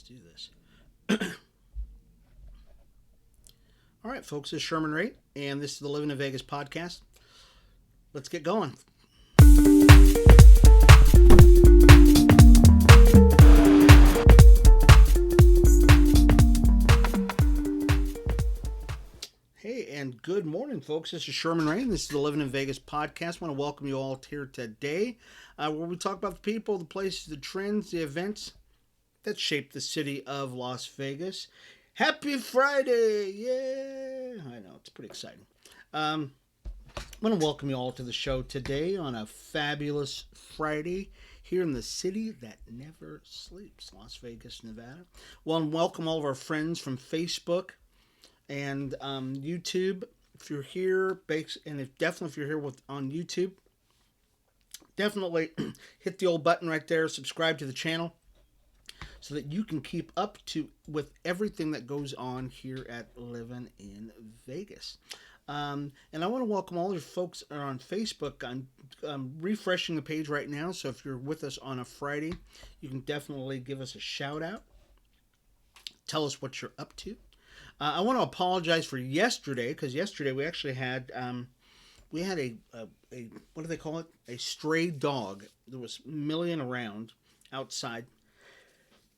Let's do this. All right, folks, this is Sherman Ray, and this is the Livin in Vegas podcast. Let's get going. Hey, and good morning, folks. This is Sherman Ray, and this is the Livin in Vegas podcast. I want to welcome you all here today, where we talk about the people, the places, the trends, the events that shape the city of Las Vegas. Happy Friday! Yeah! I know, it's pretty exciting. I want to welcome you all to the show today on a fabulous Friday here in the city that never sleeps, Las Vegas, Nevada. Well, and welcome all of our friends from Facebook and YouTube. If you're here, and if you're here on YouTube, definitely hit the old button right there, subscribe to the channel, so that you can keep up with everything that goes on here at Livin in Vegas. And I want to welcome all your folks that are on Facebook. I'm refreshing the page right now, so if you're with us on a Friday, you can definitely give us a shout out. Tell us what you're up to. I want to apologize for yesterday, because yesterday we actually had a what do they call it? A stray dog. There was milling around outside.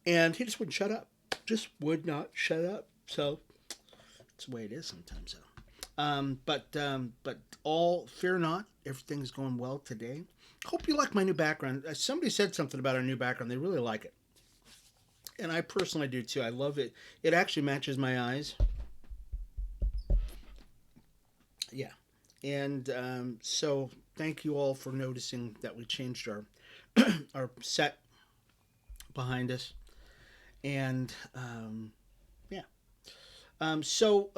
And he just wouldn't shut up. Just would not shut up. So that's the way it is sometimes. But all fear not. Everything's going well today. Hope you like my new background. Somebody said something about our new background. They really like it. And I personally do too. I love it. It actually matches my eyes. Yeah. And so thank you all for noticing that we changed our our set behind us. And yeah. So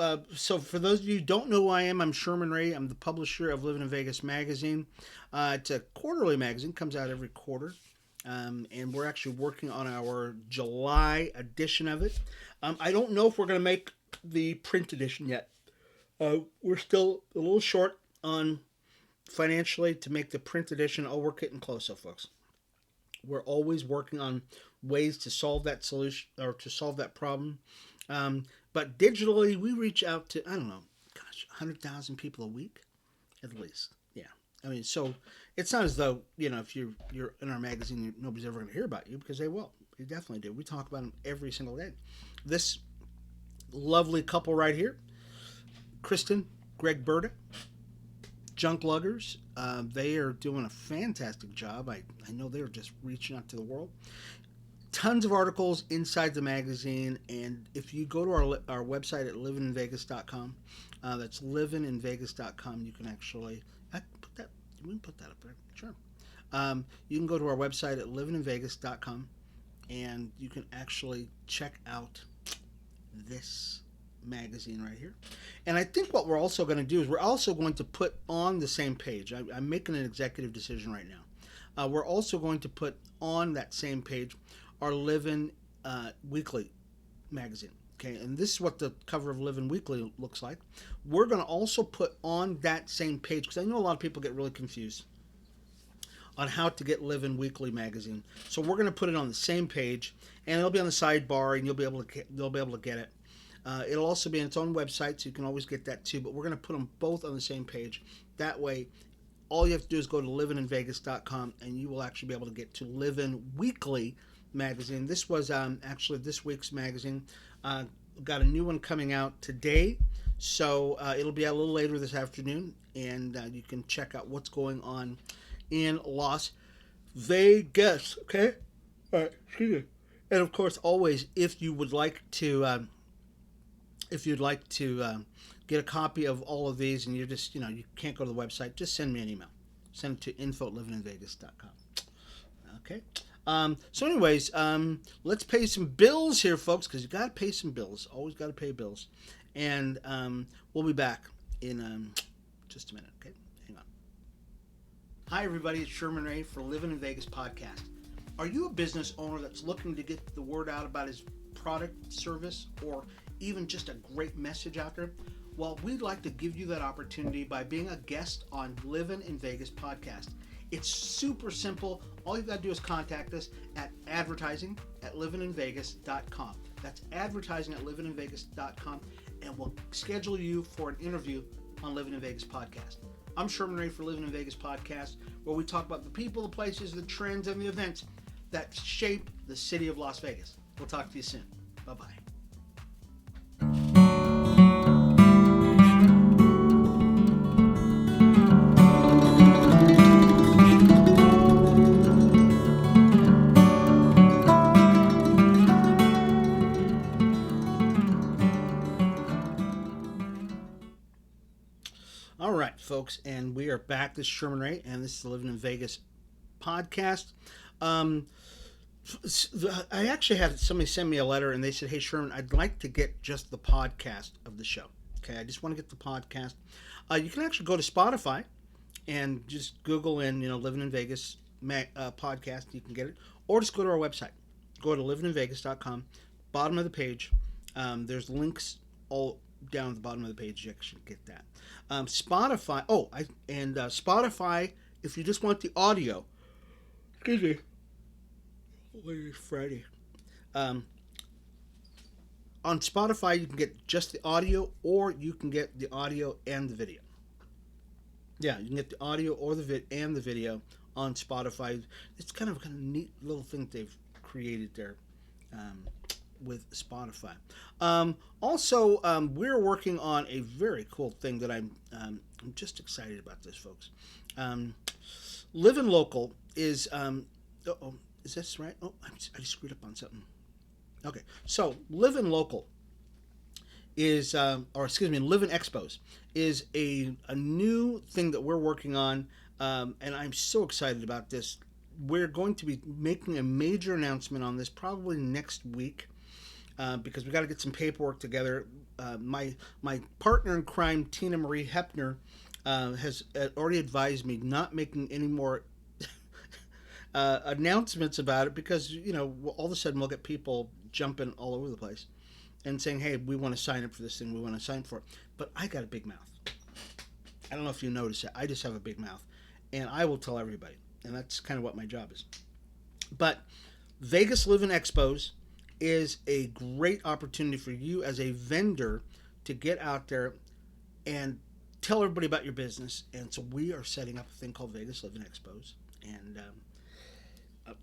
for those of you who don't know who I am, I'm Sherman Ray. I'm the publisher of Livin in Vegas magazine. It's a quarterly magazine, comes out every quarter. And we're actually working on our July edition of it. I don't know if we're going to make the print edition yet. We're still a little short on financially to make the print edition. Oh, we're getting close, folks. We're always working on ways to solve that solution or to solve that problem. But digitally, we reach out to, 100,000 people a week at least. Yeah. I mean, so it's not as though, if you're in our magazine, nobody's ever going to hear about you, because they will. They definitely do. We talk about them every single day. This lovely couple right here, Kristen, Greg Berta, Junk Luggers, they are doing a fantastic job. I know they're just reaching out to the world. Tons of articles inside the magazine, and if you go to our website at livininvegas.com, that's livininvegas.com, you can actually we can put that up there. Sure. You can go to our website at livininvegas.com, and you can actually check out this magazine right here. And I think what we're also going to do is we're also going to put on the same page. I'm making an executive decision right now. We're also going to put on that same page our Livin Weekly magazine. Okay, and this is what the cover of Livin Weekly looks like. We're going to also put on that same page, because I know a lot of people get really confused on how to get Livin Weekly magazine. So we're going to put it on the same page, and it'll be on the sidebar, and they'll be able to get it. It'll also be on its own website, so you can always get that too. But we're going to put them both on the same page. That way, all you have to do is go to livininvegas.com, and you will actually be able to get to Livin Weekly magazine. This was actually this week's magazine. Got a new one coming out today, so it'll be out a little later this afternoon, and you can check out what's going on in Las Vegas. Okay, all right. Excuse me. And of course, always, if you'd like to get a copy of all of these, and you just you can't go to the website, just send me an email. Send it to info@livininvegas.com. Okay. So anyways, let's pay some bills here, folks, because you got to pay some bills. Always got to pay bills. And we'll be back in just a minute, okay? Hang on. Hi, everybody. It's Sherman Ray for Livin in Vegas podcast. Are you a business owner that's looking to get the word out about his product, service, or even just a great message out there? Well, we'd like to give you that opportunity by being a guest on Livin in Vegas podcast. It's super simple. All you've got to do is contact us at advertising@livininvegas.com. That's advertising@livininvegas.com, and we'll schedule you for an interview on Livin in Vegas podcast. I'm Sherman Ray for Livin in Vegas podcast, where we talk about the people, the places, the trends, and the events that shape the city of Las Vegas. We'll talk to you soon. Bye-bye. All right, folks, and we are back. This is Sherman Ray, and this is the Livin in Vegas podcast. I actually had somebody send me a letter, and they said, "Hey, Sherman, I'd like to get just the podcast of the show. Okay, I just want to get the podcast." You can actually go to Spotify and just Google in, Livin in Vegas podcast. You can get it, or just go to our website. Go to livininvegas.com. Bottom of the page, there's links all down at the bottom of the page. You actually get that. Spotify. Spotify. If you just want the audio, excuse me. Friday. On Spotify, you can get just the audio, or you can get the audio and the video. Yeah, you can get the audio or the video on Spotify. It's kind of a neat little thing they've created there with Spotify. Also, we're working on a very cool thing that I'm just excited about this, folks. Livin Local is... is this right? Oh, I just screwed up on something. Okay, so Livin Local is, Livin Expos is a new thing that we're working on, and I'm so excited about this. We're going to be making a major announcement on this probably next week, because we got to get some paperwork together. My partner in crime, Tina Marie Hepner, has already advised me not making any more announcements about it, because all of a sudden we'll get people jumping all over the place and saying, "Hey, we want to sign up for this thing, we want to sign for it." But I got a big mouth. I don't know if you notice it. I just have a big mouth, and I will tell everybody, and that's kind of what my job is. But Vegas Livin Expos is a great opportunity for you as a vendor to get out there and tell everybody about your business. And so we are setting up a thing called Vegas Livin Expos, and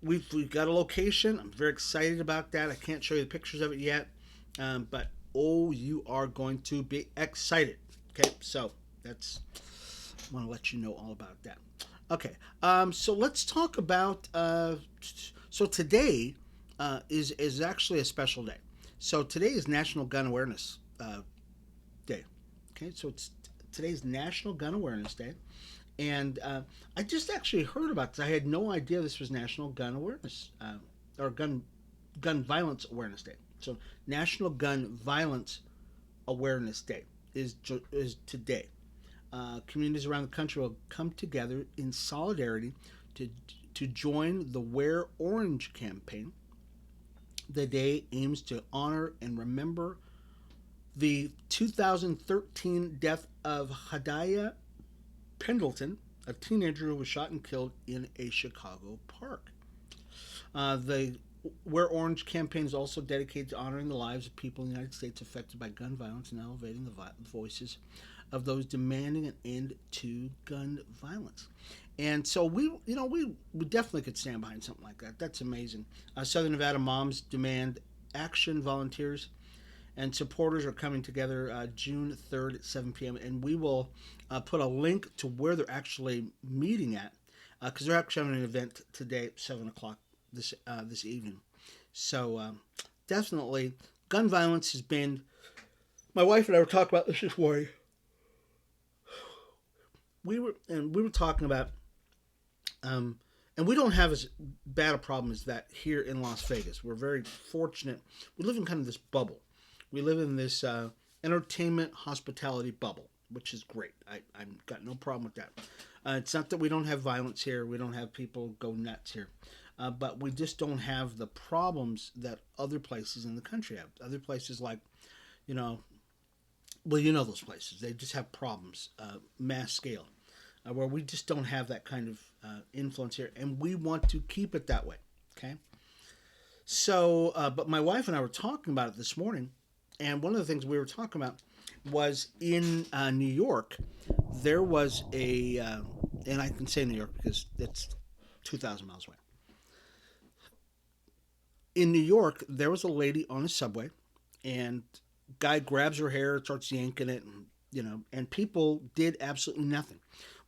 we've got a location. I'm very excited about that. I can't show you the pictures of it yet, but you are going to be excited. Okay, so I want to let you know all about that. Okay, so let's talk about. So today is actually a special day. So today is National Gun Awareness Day. Okay, so today's National Gun Awareness Day. And I just actually heard about this. I had no idea this was National Gun Awareness or Gun Violence Awareness Day. So National Gun Violence Awareness Day is today. Communities around the country will come together in solidarity to join the Wear Orange campaign. The day aims to honor and remember the 2013 death of Hadaya Pendleton, a teenager who was shot and killed in a Chicago park. The Wear Orange campaign is also dedicated to honoring the lives of people in the United States affected by gun violence and elevating the voices of those demanding an end to gun violence. And so we definitely could stand behind something like that. That's amazing. Southern Nevada Moms Demand Action volunteers and supporters are coming together June 3rd at 7 p.m. And we will put a link to where they're actually meeting at, because they're actually having an event today at 7 o'clock this evening. So definitely, gun violence has been... My wife and I were talking about this morning. We were talking about... and we don't have as bad a problem as that here in Las Vegas. We're very fortunate. We live in kind of this bubble. We live in this entertainment hospitality bubble, which is great. I've got no problem with that. It's not that we don't have violence here. We don't have people go nuts here. But we just don't have the problems that other places in the country have. Other places like, those places. They just have problems, mass scale. where we just don't have that kind of influence here, and we want to keep it that way. Okay. So, but my wife and I were talking about it this morning, and one of the things we were talking about was in New York, there was and I can say New York because it's 2,000 miles away. In New York, there was a lady on a subway, and guy grabs her hair, starts yanking it, and people did absolutely nothing.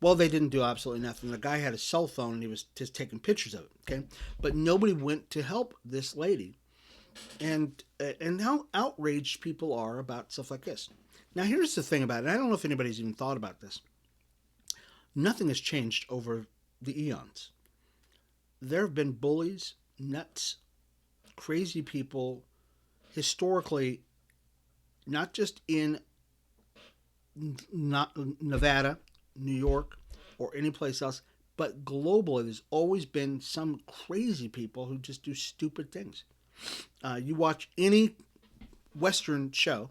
Well, they didn't do absolutely nothing. The guy had a cell phone and he was just taking pictures of it. Okay, but nobody went to help this lady, and how outraged people are about stuff like this. Now, here's the thing about it. I don't know if anybody's even thought about this. Nothing has changed over the eons. There have been bullies, nuts, crazy people historically, not just in not Nevada, New York, or any place else, but globally, there's always been some crazy people who just do stupid things. You watch any Western show,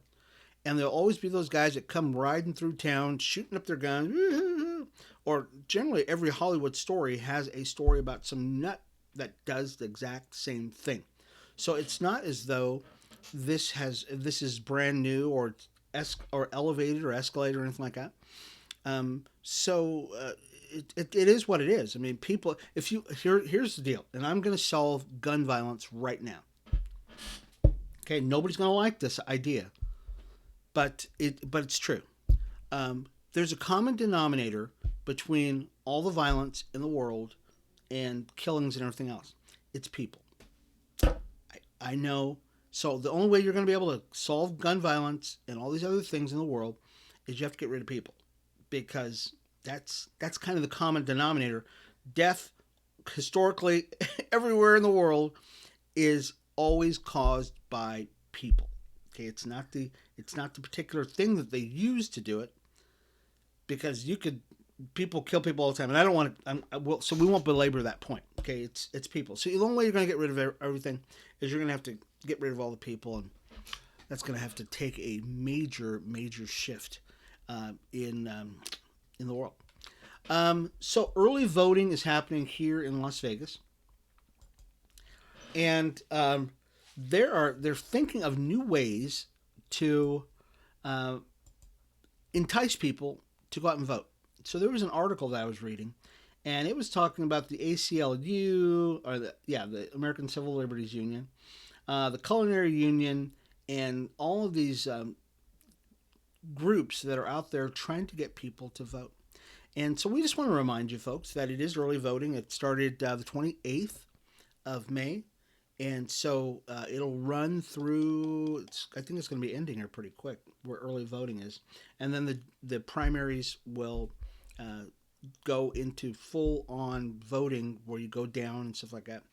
and there'll always be those guys that come riding through town, shooting up their guns, or generally every Hollywood story has a story about some nut that does the exact same thing. So it's not as though this is brand new or elevated or escalated or anything like that. It is what it is. I mean, people. Here's the deal, and I'm going to solve gun violence right now. Okay, nobody's going to like this idea, but it's true. There's a common denominator between all the violence in the world and killings and everything else. It's people. I know. So the only way you're going to be able to solve gun violence and all these other things in the world is you have to get rid of people, because that's kind of the common denominator. Death, historically, everywhere in the world, is always caused by people. Okay, it's not the particular thing that they use to do it, because people kill people all the time, and I don't want to. So we won't belabor that point. Okay, it's people. So the only way you're going to get rid of everything is you're going to have to get rid of all the people, and that's going to have to take a major shift in the world. So early voting is happening here in Las Vegas, and they're thinking of new ways to entice people to go out and vote. So there was an article that I was reading, and it was talking about the ACLU, or the American Civil Liberties Union, the Culinary Union, and all of these groups that are out there trying to get people to vote. And so we just want to remind you folks that it is early voting. It started the 28th of May. And so it'll run through, I think it's going to be ending here pretty quick, where early voting is. And then the primaries will go into full-on voting, where you go down and stuff like that,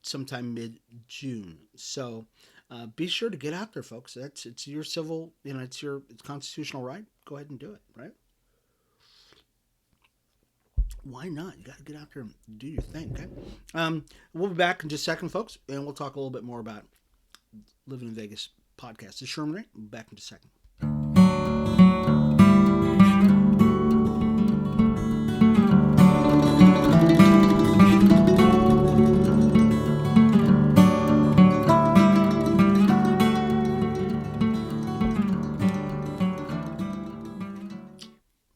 sometime mid-June. So be sure to get out there, folks. It's your civil, it's constitutional right. Go ahead and do it, right? Why not? You got to get out there and do your thing, okay? We'll be back in just a second, folks, and we'll talk a little bit more about Living in Vegas podcast. This is Sherman Ray. We'll be back in just a second.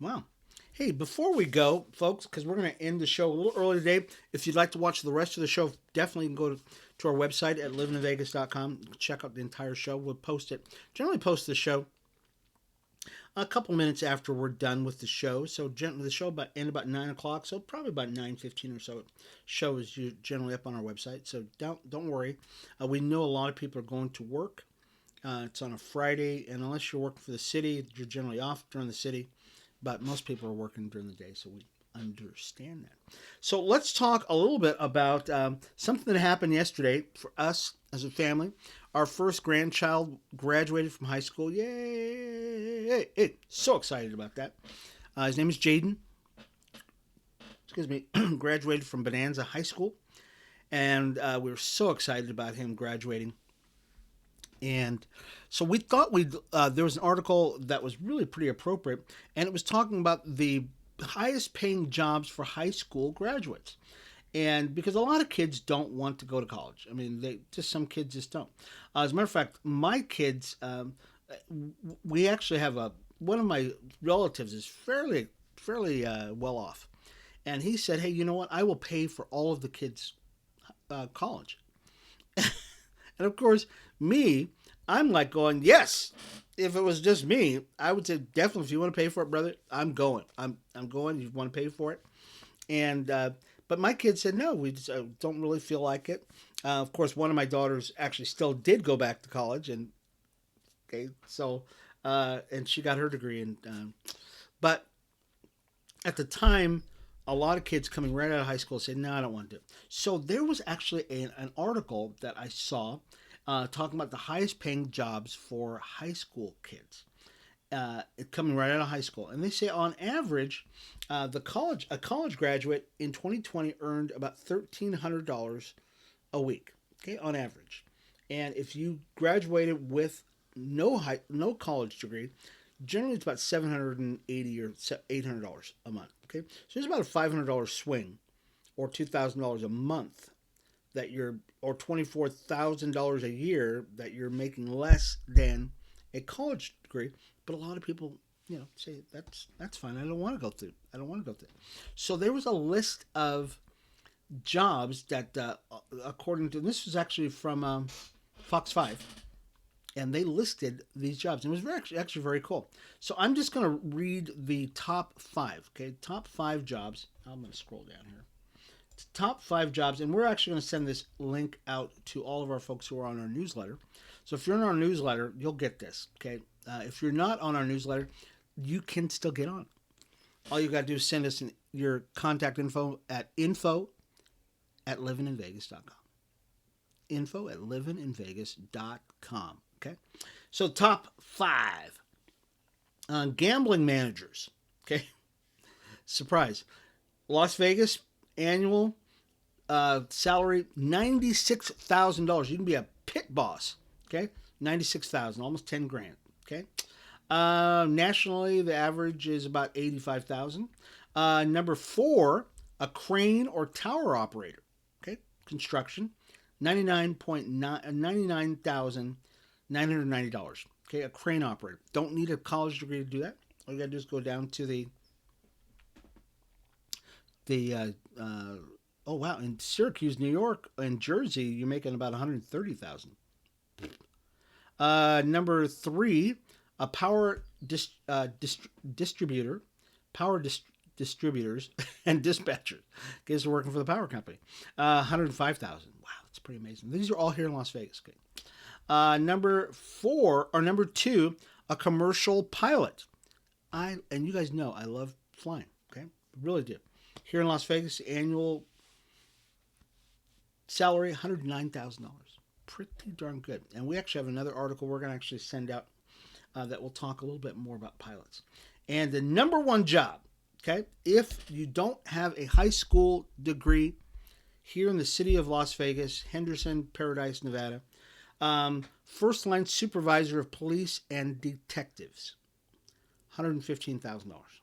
Wow. Hey, before we go, folks, because we're going to end the show a little early today, if you'd like to watch the rest of the show, definitely can go to our website at livinginvegas.com. Check out the entire show. We'll generally post the show a couple minutes after we're done with the show. So the show end about 9 o'clock, so probably about 9:15 or so. Show is generally up on our website, so don't worry. We know a lot of people are going to work. It's on a Friday, and unless you're working for the city, you're generally off during the city. But most people are working during the day, so we understand that. So let's talk a little bit about something that happened yesterday for us as a family. Our first grandchild graduated from high school. Yay! Hey, so excited about that. His name is Jaden. Graduated from Bonanza High School. And we were so excited about him graduating. And so we thought there was an article that was really pretty appropriate, and it was talking about the highest paying jobs for high school graduates. And because a lot of kids don't want to go to college. I mean, some kids just don't. As a matter of fact, my kids, we actually have one of my relatives is fairly well off, and he said, "Hey, you know what? I will pay for all of the kids' college." And of course, I'm like going, "Yes." If it was just me, I would say definitely. If you want to pay for it, brother, I'm going. I'm going. You want to pay for it, and but my kids said no. We just, don't really feel like it. Of course, one of my daughters actually still did go back to college, and okay, so and she got her degree, and but at the time, a lot of kids coming right out of high school said, "No, I don't want to do it." So there was actually an article that I saw talking about the highest paying jobs for high school kids coming right out of high school, and they say on average, a college graduate in 2020 earned about $1,300 a week, okay, on average. And if you graduated with no college degree, generally it's about $780 or $800 a month. Okay, so there's about a $500 swing, or $2,000 a month that you're, or $24,000 a year that you're making less than a college degree. But a lot of people, say that's fine. I don't want to go through. I don't want to go through. So there was a list of jobs that, according to, this was actually from Fox 5, and they listed these jobs. And it was actually very cool. So I'm just going to read the top 5. Okay, top 5 jobs. I'm going to scroll down here. Top 5 jobs, and we're actually going to send this link out to all of our folks who are on our newsletter. So if you're in our newsletter, you'll get this. Okay, if you're not on our newsletter, you can still get on. All you got to do is send us your contact info at livininvegas.com. info@livininvegas.com. Okay, so top 5 gambling managers. Okay, surprise, Las Vegas annual salary $96,000. You can be a pit boss. Okay, 96,000, almost 10 grand. Okay, nationally the average is about 85,000. Number 4, a crane or tower operator. Okay, construction, $99,990. Okay, a crane operator. Don't need a college degree to do that. All you gotta do is go down to the oh wow, in Syracuse, New York, and Jersey, you're making about 130,000. Number 3, a power distributor, distributors and dispatchers. Guys are working for the power company. 105,000. Wow, that's pretty amazing. These are all here in Las Vegas. Okay. Number 2, a commercial pilot. And you guys know I love flying. Okay, really do. Here in Las Vegas, annual salary $109,000. Pretty darn good. And we actually have another article we're going to actually send out that will talk a little bit more about pilots. And the number 1 job, okay, if you don't have a high school degree here in the city of Las Vegas, Henderson, Paradise, Nevada, first line supervisor of police and detectives, $115,000.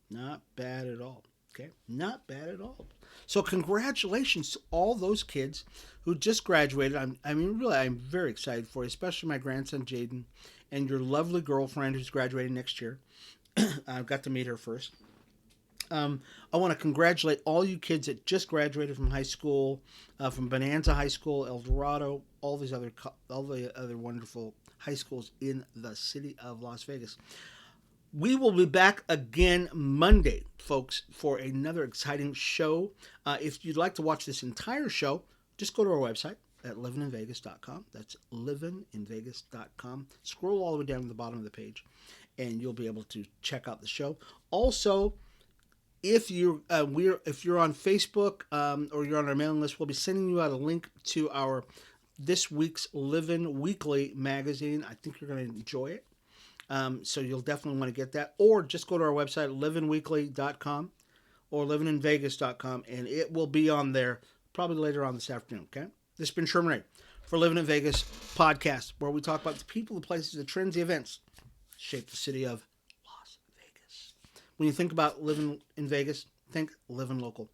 Not bad at all. Okay, not bad at all. So congratulations to all those kids who just graduated. I'm very excited for you, especially my grandson Jaden and your lovely girlfriend who's graduating next year. I've got to meet her first. I want to congratulate all you kids that just graduated from high school, from Bonanza High School, El Dorado, all the other wonderful high schools in the city of Las Vegas. We will be back again Monday, folks, for another exciting show. If you'd like to watch this entire show, just go to our website at livininvegas.com. That's livininvegas.com. Scroll all the way down to the bottom of the page, and you'll be able to check out the show. Also, if you're on Facebook or you're on our mailing list, we'll be sending you out a link to our this week's Livin Weekly magazine. I think you're going to enjoy it. So you'll definitely want to get that. Or just go to our website, livinweekly.com or livininvegas.com, and it will be on there probably later on this afternoon, okay? This has been Sherman Ray for Livin in Vegas podcast, where we talk about the people, the places, the trends, the events shape the city of Las Vegas. When you think about living in Vegas, think Livin Local.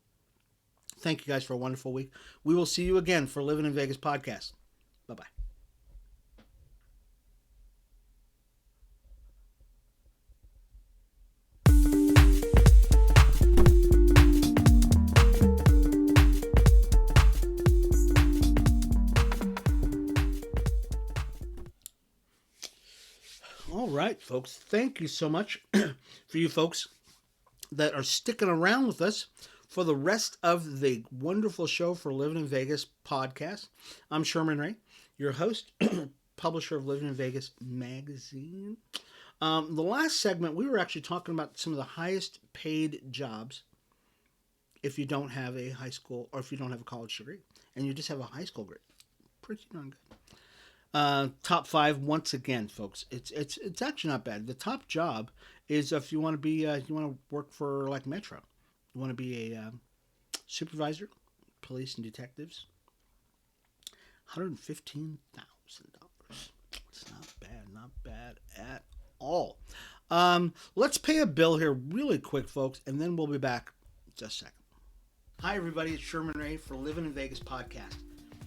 Thank you guys for a wonderful week. We will see you again for Livin in Vegas podcast. Bye-bye. All right, folks. Thank you so much for you folks that are sticking around with us for the rest of the wonderful show for Livin in Vegas podcast. I'm Sherman Ray, your host, publisher of Livin in Vegas magazine. The last segment, we were actually talking about some of the highest paid jobs if you don't have a high school or if you don't have a college degree and you just have a high school grade. Pretty darn good. Top 5 once again, folks. It's actually not bad. The top job is if you want to be you want to work for like Metro. You want to be a supervisor, police and detectives. $115,000. It's not bad at all. Let's pay a bill here really quick, folks, and then we'll be back in just a second. Hi, everybody. It's Sherman Ray for Livin in Vegas podcast.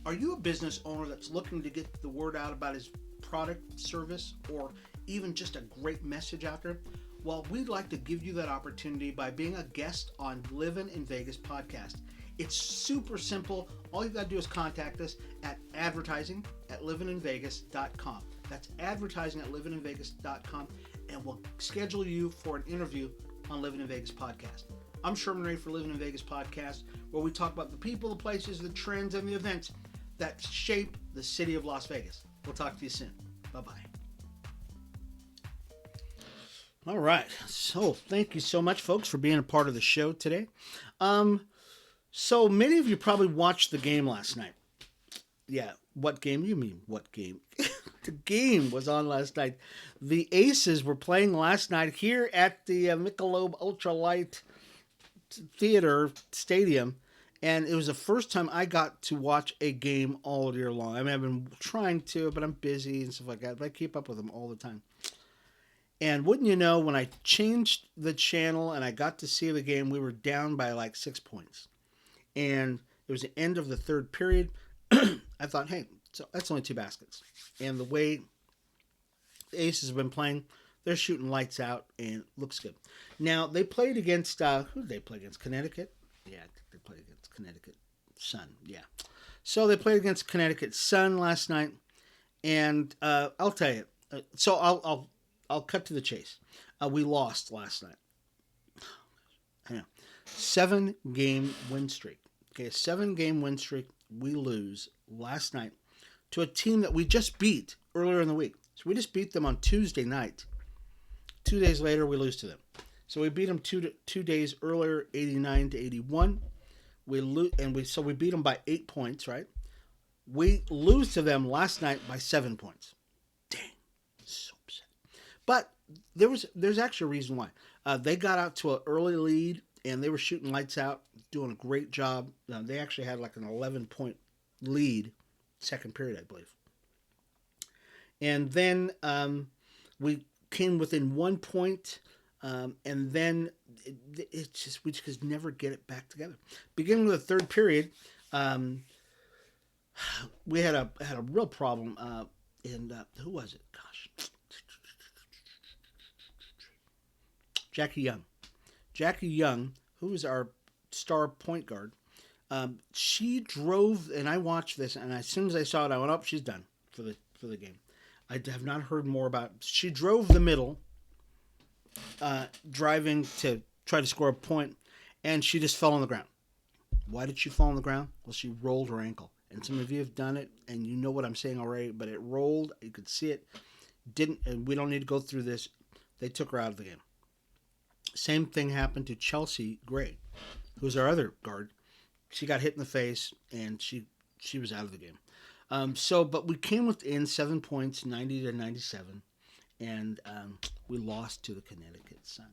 Are you a business owner that's looking to get the word out about his product, service, or even just a great message out there? Well, we'd like to give you that opportunity by being a guest on Livin in Vegas podcast. It's super simple. All you got to do is contact us at advertising@livininvegas.com. That's advertising@livininvegas.com, and we'll schedule you for an interview on Livin in Vegas podcast. I'm Sherman Ray for Livin in Vegas podcast, where we talk about the people, the places, the trends, and the events that shape the city of Las Vegas. We'll talk to you soon. Bye-bye. All right. So thank you so much, folks, for being a part of the show today. So many of you probably watched the game last night. Yeah. What game? You mean what game? The game was on last night. The Aces were playing last night here at the Michelob Ultralight Theater Stadium. And it was the first time I got to watch a game all year long. I mean, I've been trying to, but I'm busy and stuff like that. But I keep up with them all the time. And wouldn't you know, when I changed the channel and I got to see the game, we were down by like 6 points. And it was the end of the third period. I thought, hey, so that's only 2 baskets. And the way the Aces have been playing, they're shooting lights out and it looks good. Now, they played against, who did they play against? Connecticut? Yeah, I think they played against Connecticut Sun. Yeah. So they played against Connecticut Sun last night. And I'll tell you, so I'll cut to the chase. We lost last night. I know. 7-game win streak. Okay, a 7-game win streak. We lose last night to a team that we just beat earlier in the week. So we just beat them on Tuesday night. 2 days later, we lose to them. So we beat them two days earlier, 89-81. We beat them by 8 points, right? We lose to them last night by 7 points. Dang, so upset. But there's actually a reason why. They got out to an early lead, and they were shooting lights out, doing a great job. They actually had like an 11-point lead, second period, I believe. And then we came within 1 point, and then we just never get it back together. Beginning with the third period, we had a real problem. And who was it? Gosh, Jackie Young, who was our star point guard. She drove, and I watched this, and as soon as I saw it, I went, "Oh, she's done for the game." I have not heard more about it. She drove the middle, driving to try to score a point, and she just fell on the ground. Why did she fall on the ground? Well, she rolled her ankle. And some of you have done it, and you know what I'm saying already, but it rolled. You could see it. And we don't need to go through this. They took her out of the game. Same thing happened to Chelsea Gray, who's our other guard. She got hit in the face, and she was out of the game. But we came within 7 points, 90-97, and we lost to the Connecticut Sun.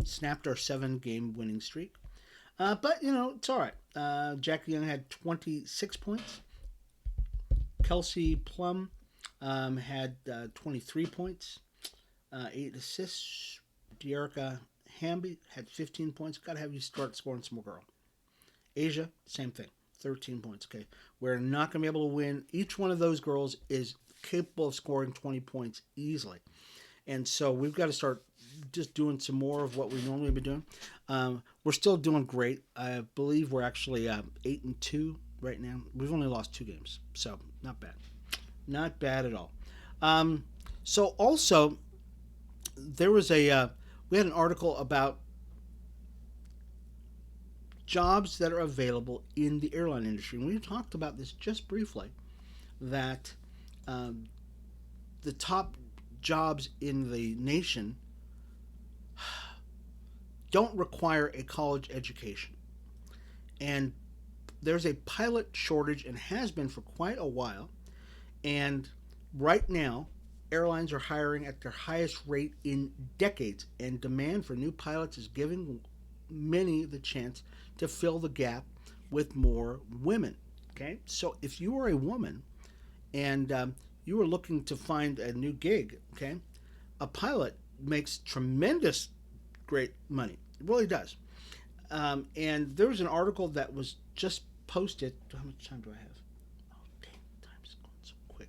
Snapped our 7-game winning streak. But, it's all right. Jackie Young had 26 points. Kelsey Plum had 23 points, 8 assists. Dearica Hamby had 15 points. Got to have you start scoring some more, girl. Asia, same thing. 13 points. Okay. We're not going to be able to win. Each one of those girls is capable of scoring 20 points easily. And so we've got to start just doing some more of what we normally be doing. We're still doing great. I believe we're actually 8-2 right now. We've only lost 2 games. So not bad. Not bad at all. So also, there was we had an article about jobs that are available in the airline industry. And we talked about this just briefly, that the top jobs in the nation don't require a college education. And there's a pilot shortage and has been for quite a while. And right now, airlines are hiring at their highest rate in decades, and demand for new pilots is giving many the chance to fill the gap with more women. Okay, so if you are a woman and you are looking to find a new gig, okay, a pilot makes tremendous great money. It really does. And there was an article that was just posted. How much time do I have? Oh, dang, time's going so quick.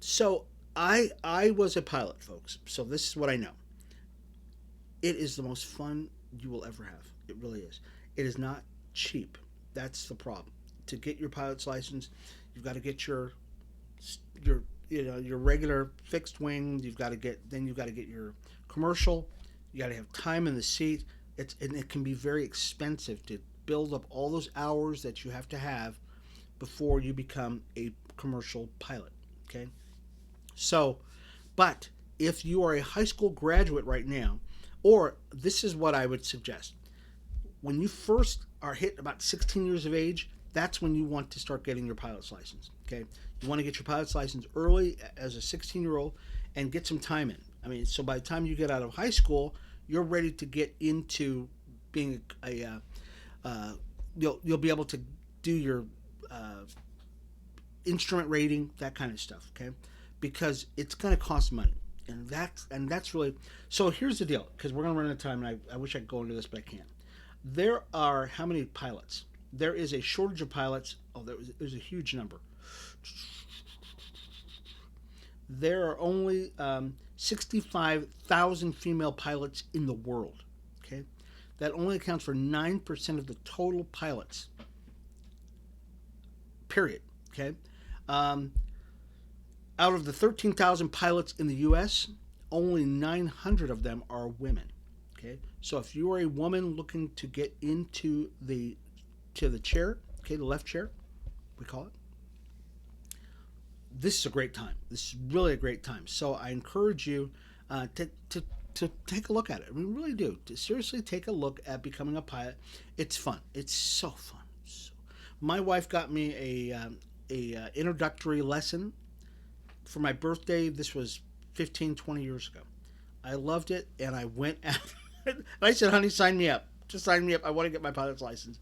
So I was a pilot, folks. So this is what I know. It is the most fun you will ever have. It really is. It is not cheap. That's the problem. To get your pilot's license, you've got to get your regular fixed wing. You've got to get your commercial. You got to have time in the seat. And it can be very expensive to build up all those hours that you have to have before you become a commercial pilot. Okay. So, but if you are a high school graduate right now, or this is what I would suggest. When you first are hit about 16 years of age, that's when you want to start getting your pilot's license. Okay, you want to get your pilot's license early as a 16-year-old and get some time in. I mean, so by the time you get out of high school, you're ready to get into being you'll be able to do your instrument rating, that kind of stuff. Okay, because it's going to cost money. And that's really, so here's the deal, because we're going to run out of time, and I wish I could go into this, but I can't. There are how many pilots? There is a shortage of pilots. Oh, there's a huge number. There are only 65,000 female pilots in the world. Okay, that only accounts for 9% of the total pilots. Period. Okay. Out of the 13,000 pilots in the U.S., only 900 of them are women. Okay, so if you are a woman looking to get into the chair, okay, the left chair, we call it, this is a great time. This is really a great time. So I encourage you to take a look at it. I mean, really do. To seriously take a look at becoming a pilot. It's fun. It's so fun. My wife got me a introductory lesson for my birthday. This was 15-20 years ago. I loved it, and I went out and I said, honey, sign me up. Just sign me up. I want to get my pilot's license.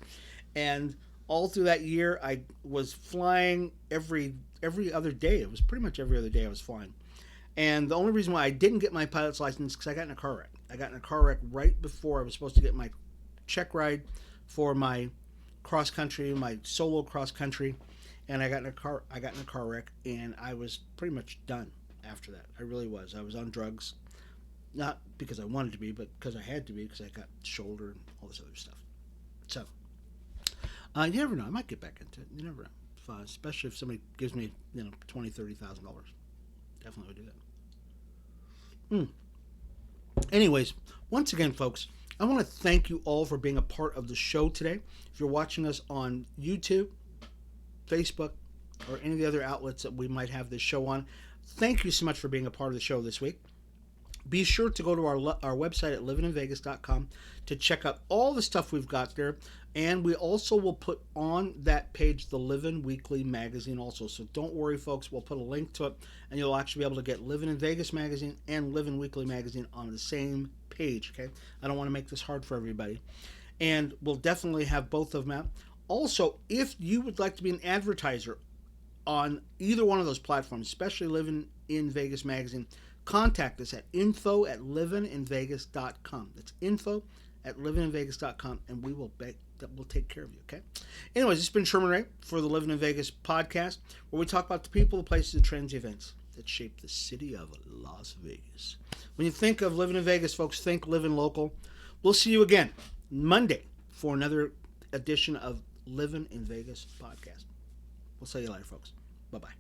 And all through that year, I was flying every other day. It was pretty much every other day I was flying. And the only reason why I didn't get my pilot's license is because I got in a car wreck. I got in a car wreck right before I was supposed to get my check ride for my cross country, my solo cross country. And I got in a car wreck, and I was pretty much done after that. I really was. I was on drugs, not because I wanted to be, but because I had to be, because I got shoulder and all this other stuff. So, you never know. I might get back into it. You never know. Especially if somebody gives me, $20,000, $30,000. Definitely would do that. Anyways, once again, folks, I want to thank you all for being a part of the show today. If you're watching us on YouTube, Facebook, or any of the other outlets that we might have this show on, thank you so much for being a part of the show this week. Be sure to go to our website at livininvegas.com to check out all the stuff we've got there. And we also will put on that page the Livin Weekly magazine also. So don't worry, folks. We'll put a link to it, and you'll actually be able to get Livin in Vegas magazine and Livin Weekly magazine on the same page. Okay, I don't want to make this hard for everybody. And we'll definitely have both of them out. Also, if you would like to be an advertiser on either one of those platforms, especially Livin in Vegas magazine, contact us at info@livininvegas.com. That's info@livininvegas.com, and we'll take care of you, okay? Anyways, it's been Sherman Ray for the Livin in Vegas podcast, where we talk about the people, the places, the trends, the events that shape the city of Las Vegas. When you think of Livin in Vegas, folks, think Livin Local. We'll see you again Monday for another edition of Livin in Vegas podcast. We'll see you later, folks. Bye-bye.